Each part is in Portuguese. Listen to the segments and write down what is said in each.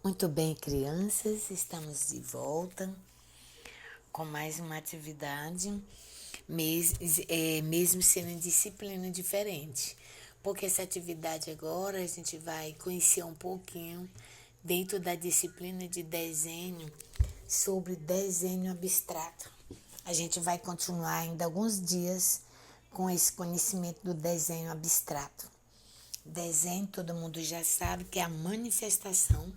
Muito bem, crianças, estamos de volta com mais uma atividade, mesmo sendo em disciplina diferente. Porque essa atividade agora a gente vai conhecer um pouquinho dentro da disciplina de desenho sobre desenho abstrato. A gente vai continuar ainda alguns dias com esse conhecimento do desenho abstrato. Desenho, todo mundo já sabe que é a manifestação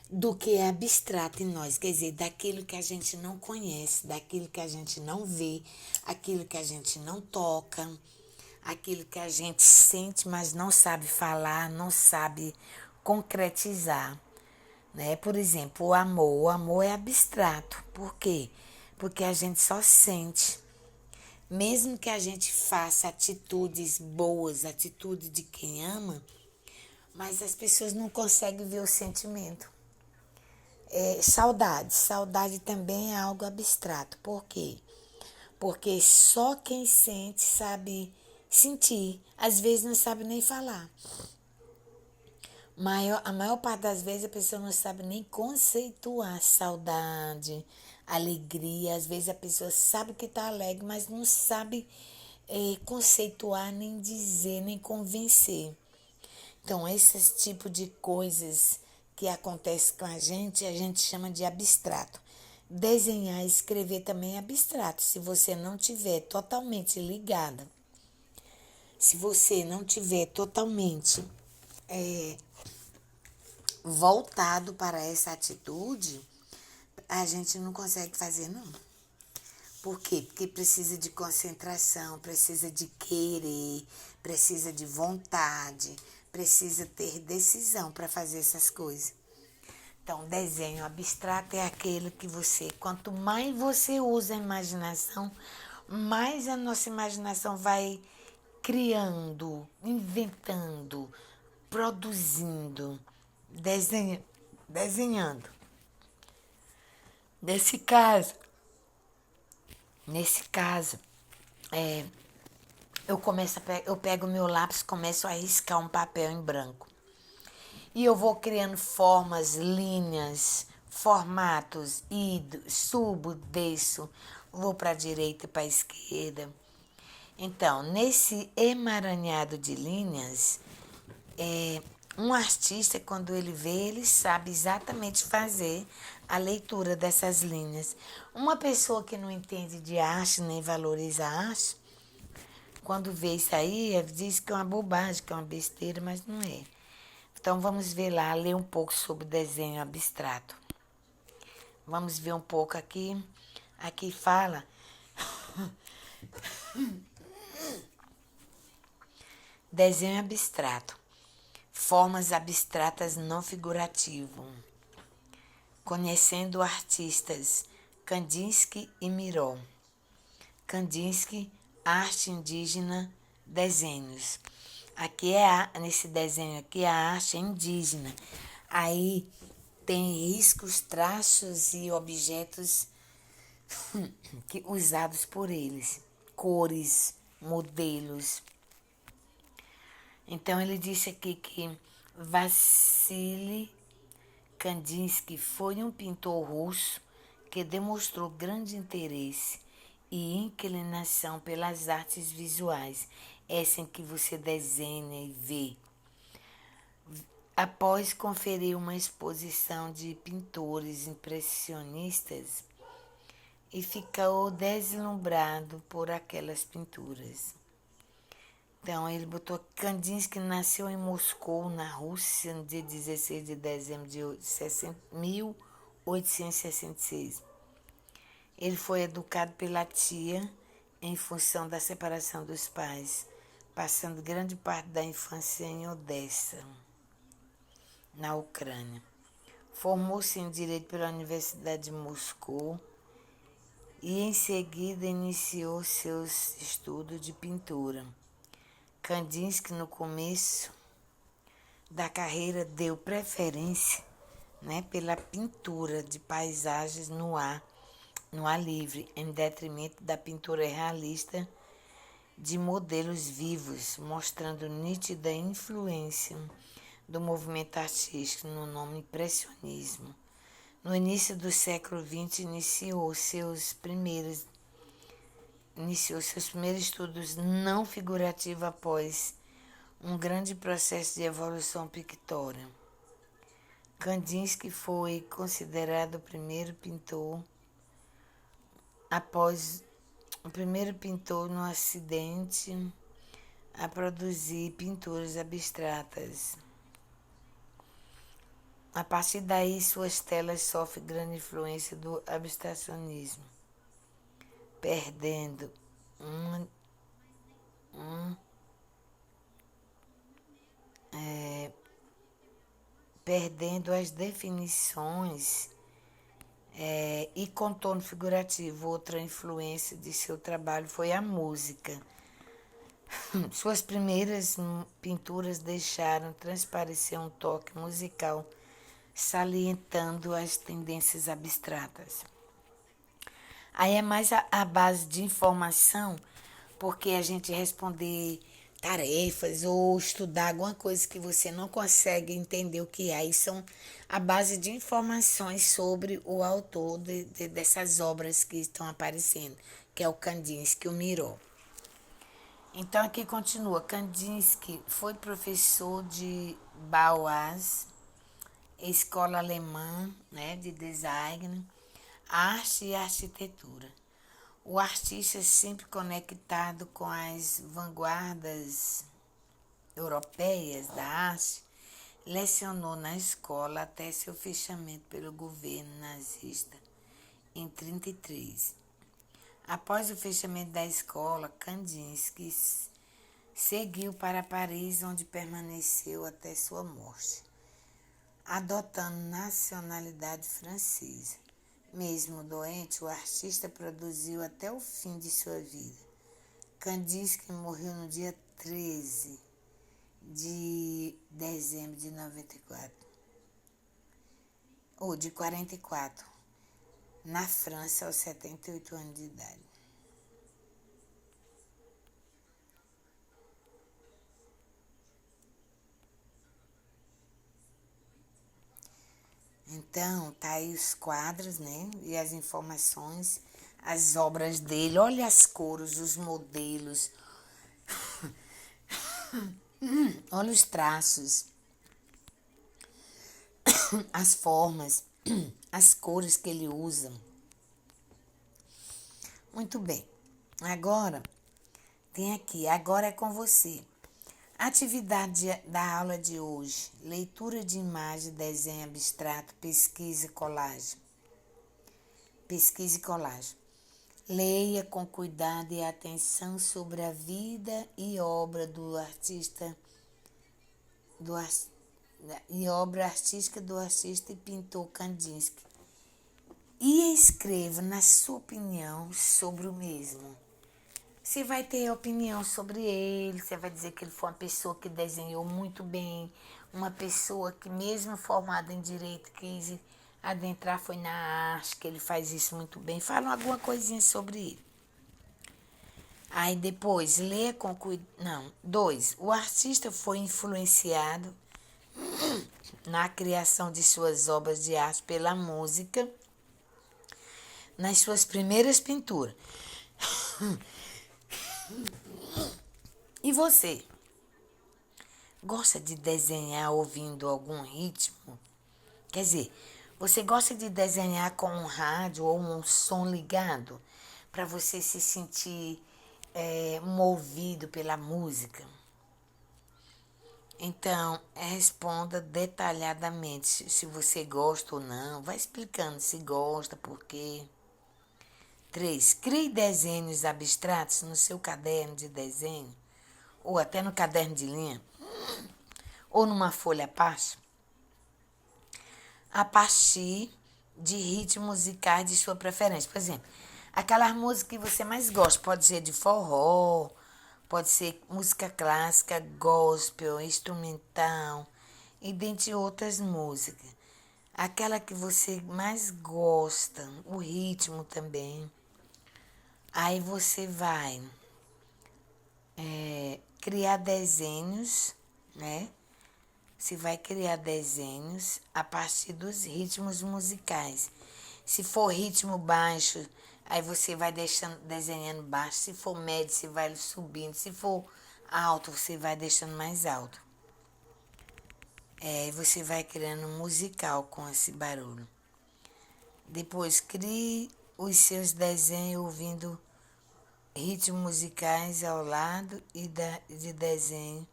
do que é abstrato em nós, quer dizer, daquilo que a gente não conhece, daquilo que a gente não vê, aquilo que a gente não toca, aquilo que a gente sente, mas não sabe falar, não sabe concretizar, né? Por exemplo, o amor é abstrato. Por quê? Porque a gente só sente. Mesmo que a gente faça atitudes boas, atitude de quem ama, mas as pessoas não conseguem ver o sentimento. Saudade. Saudade também é algo abstrato. Por quê? Porque só quem sente sabe sentir. Às vezes não sabe nem falar. A maior parte das vezes a pessoa não sabe nem conceituar saudade, alegria. Às vezes a pessoa sabe que está alegre, mas não sabe conceituar, nem dizer, nem convencer. Então, esses tipos de coisas que acontecem com a gente chama de abstrato. Desenhar e escrever também é abstrato, se você não tiver totalmente ligada, se você não tiver totalmente voltado para essa atitude, a gente não consegue fazer, não. Por quê? Porque precisa de concentração, precisa de querer, precisa de vontade, precisa ter decisão para fazer essas coisas. Então, desenho abstrato é aquele que você, quanto mais você usa a imaginação, mais a nossa imaginação vai criando, inventando, produzindo, desenhando. Nesse caso, nesse caso, eu pego meu lápis, começo a riscar um papel em branco. E eu vou criando formas, linhas, formatos, subo, desço, vou para a direita e para a esquerda. Então, nesse emaranhado de linhas, um artista, quando ele vê, ele sabe exatamente fazer a leitura dessas linhas. Uma pessoa que não entende de arte, nem valoriza a arte, quando vê isso aí, diz que é uma bobagem, que é uma besteira, mas não é. Então vamos ver lá, ler um pouco sobre desenho abstrato. Vamos ver um pouco aqui. Aqui fala desenho abstrato. Formas abstratas não figurativo. Conhecendo artistas Kandinsky e Miró. Kandinsky, arte indígena, desenhos. Aqui nesse desenho aqui a arte é indígena. Aí tem riscos, traços e objetos usados por eles, cores, modelos. Então ele disse aqui que Vassily Kandinsky foi um pintor russo que demonstrou grande interesse e inclinação pelas artes visuais, essa em que você desenha e vê. Após conferir uma exposição de pintores impressionistas, e ficou deslumbrado por aquelas pinturas. Então, ele botou Kandinsky nasceu em Moscou, na Rússia, no dia 16 de dezembro de 1866. Ele foi educado pela tia em função da separação dos pais, passando grande parte da infância em Odessa, na Ucrânia. Formou-se em Direito pela Universidade de Moscou e em seguida iniciou seus estudos de pintura. Kandinsky, no começo da carreira, deu preferência, pela pintura de paisagens no ar livre, em detrimento da pintura realista de modelos vivos, mostrando nítida influência do movimento artístico no nome impressionismo. No início do século XX, iniciou seus primeiros estudos não figurativos após um grande processo de evolução pictória. Kandinsky foi considerado o primeiro pintor no Ocidente a produzir pinturas abstratas. A partir daí, suas telas sofrem grande influência do abstracionismo, perdendo as definições e contorno figurativo. Outra influência de seu trabalho foi a música. Suas primeiras pinturas deixaram transparecer um toque musical, salientando as tendências abstratas. Aí é mais a base de informação, porque a gente responder tarefas ou estudar alguma coisa que você não consegue entender o que é. Aí são a base de informações sobre o autor dessas obras que estão aparecendo, que é o Kandinsky, o Miró. Então aqui continua. Kandinsky foi professor de Bauhaus, escola alemã, né, de design, arte e arquitetura. O artista, sempre conectado com as vanguardas europeias da arte, lecionou na escola até seu fechamento pelo governo nazista em 1933. Após o fechamento da escola, Kandinsky seguiu para Paris, onde permaneceu até sua morte, adotando nacionalidade francesa. Mesmo doente, o artista produziu até o fim de sua vida. Kandinsky morreu no dia 13 de dezembro de 44, na França, aos 78 anos de idade. Então, tá aí os quadros, né? E as informações, as obras dele. Olha as cores, os modelos. Olha os traços, as formas, as cores que ele usa. Muito bem. Agora, tem aqui, agora é com você. Atividade da aula de hoje: leitura de imagem, desenho abstrato, pesquisa e colagem. Pesquisa e colagem. Leia com cuidado e atenção sobre a vida e obra artística do artista e pintor Kandinsky. E escreva, na sua opinião, sobre o mesmo. Você vai ter opinião sobre ele, você vai dizer que ele foi uma pessoa que desenhou muito bem, uma pessoa que, mesmo formada em direito, quis adentrar, foi na arte, que ele faz isso muito bem. Fala alguma coisinha sobre ele. Aí depois, leia com cuidado. Não. 2. O artista foi influenciado na criação de suas obras de arte pela música, nas suas primeiras pinturas. E você? Gosta de desenhar ouvindo algum ritmo? Quer dizer, você gosta de desenhar com um rádio ou um som ligado para você se sentir movido pela música? Então, responda detalhadamente se você gosta ou não. Vai explicando se gosta, por quê. 3. Crie desenhos abstratos no seu caderno de desenho, ou até no caderno de linha, ou numa folha à parte, a partir de ritmos musicais de sua preferência. Por exemplo, aquelas músicas que você mais gosta, pode ser de forró, pode ser música clássica, gospel, instrumental, e dentre outras músicas. Aquela que você mais gosta, o ritmo também. Aí você vai criar desenhos, né? você vai criar desenhos a partir dos ritmos musicais. Se for ritmo baixo, aí você vai desenhando baixo. Se for médio, você vai subindo. Se for alto, você vai deixando mais alto. Aí você vai criando um musical com esse barulho. Depois, crie os seus desenhos ouvindo ritmos musicais ao lado e de desenho.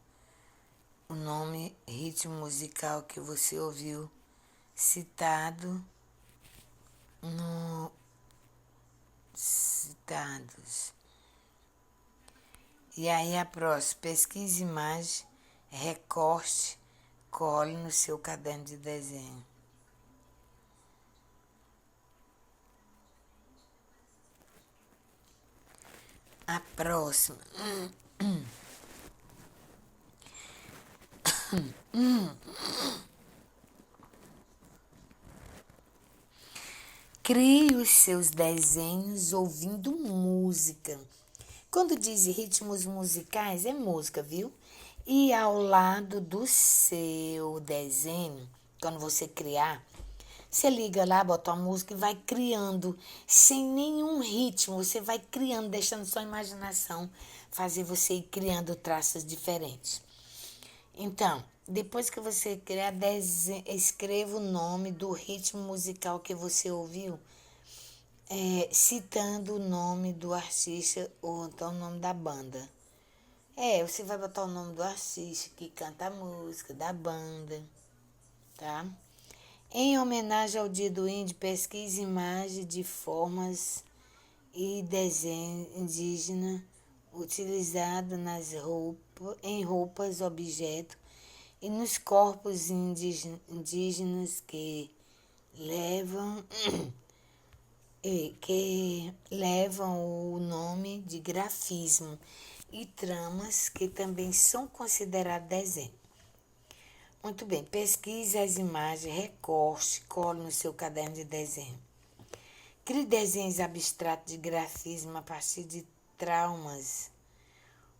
O nome ritmo musical que você ouviu citado no citados. E aí a próxima, pesquise imagem, recorte, cole no seu caderno de desenho. A próxima. Crie os seus desenhos ouvindo música. Quando diz ritmos musicais, é música, viu? E ao lado do seu desenho, quando você criar, você liga lá, bota a música e vai criando, sem nenhum ritmo. Você vai criando, deixando sua imaginação fazer você ir criando traços diferentes. Então, depois que você criar, escreva o nome do ritmo musical que você ouviu, citando o nome do artista ou então o nome da banda. Você vai botar o nome do artista que canta a música, da banda, tá? Em homenagem ao Dia do Índio, pesquise imagens de formas e desenho indígena utilizado em roupas, objetos e nos corpos indígenas que levam o nome de grafismo e tramas que também são considerados desenho. Muito bem, pesquise as imagens, recorte, cole no seu caderno de desenho. Crie desenhos abstratos de grafismo a partir de traumas,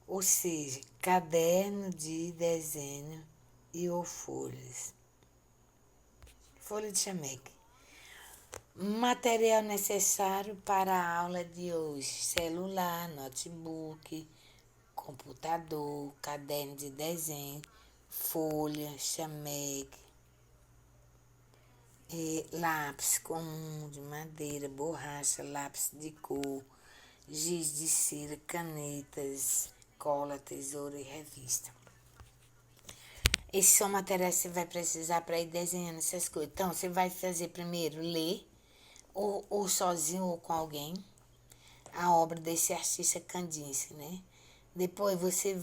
ou seja, caderno de desenho e ou folhas. Folha de chameque. Material necessário para a aula de hoje: celular, notebook, computador, caderno de desenho, folha, chameque, lápis comum de madeira, borracha, lápis de cor, giz de cera, canetas, cola, tesoura e revista. Esses são materiais que você vai precisar para ir desenhando essas coisas. Então, você vai fazer primeiro ler, ou sozinho ou com alguém, a obra desse artista Kandinsky, né? Depois você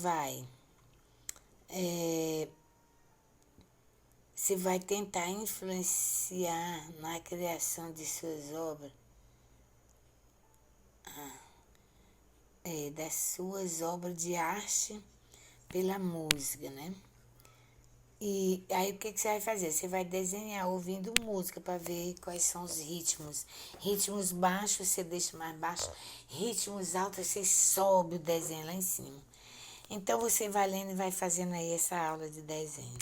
vai tentar influenciar na criação de suas obras, das suas obras de arte pela música, né? E aí o que você vai fazer? Você vai desenhar ouvindo música para ver quais são os ritmos. Ritmos baixos você deixa mais baixo, ritmos altos você sobe o desenho lá em cima. Então você vai lendo e vai fazendo aí essa aula de desenho.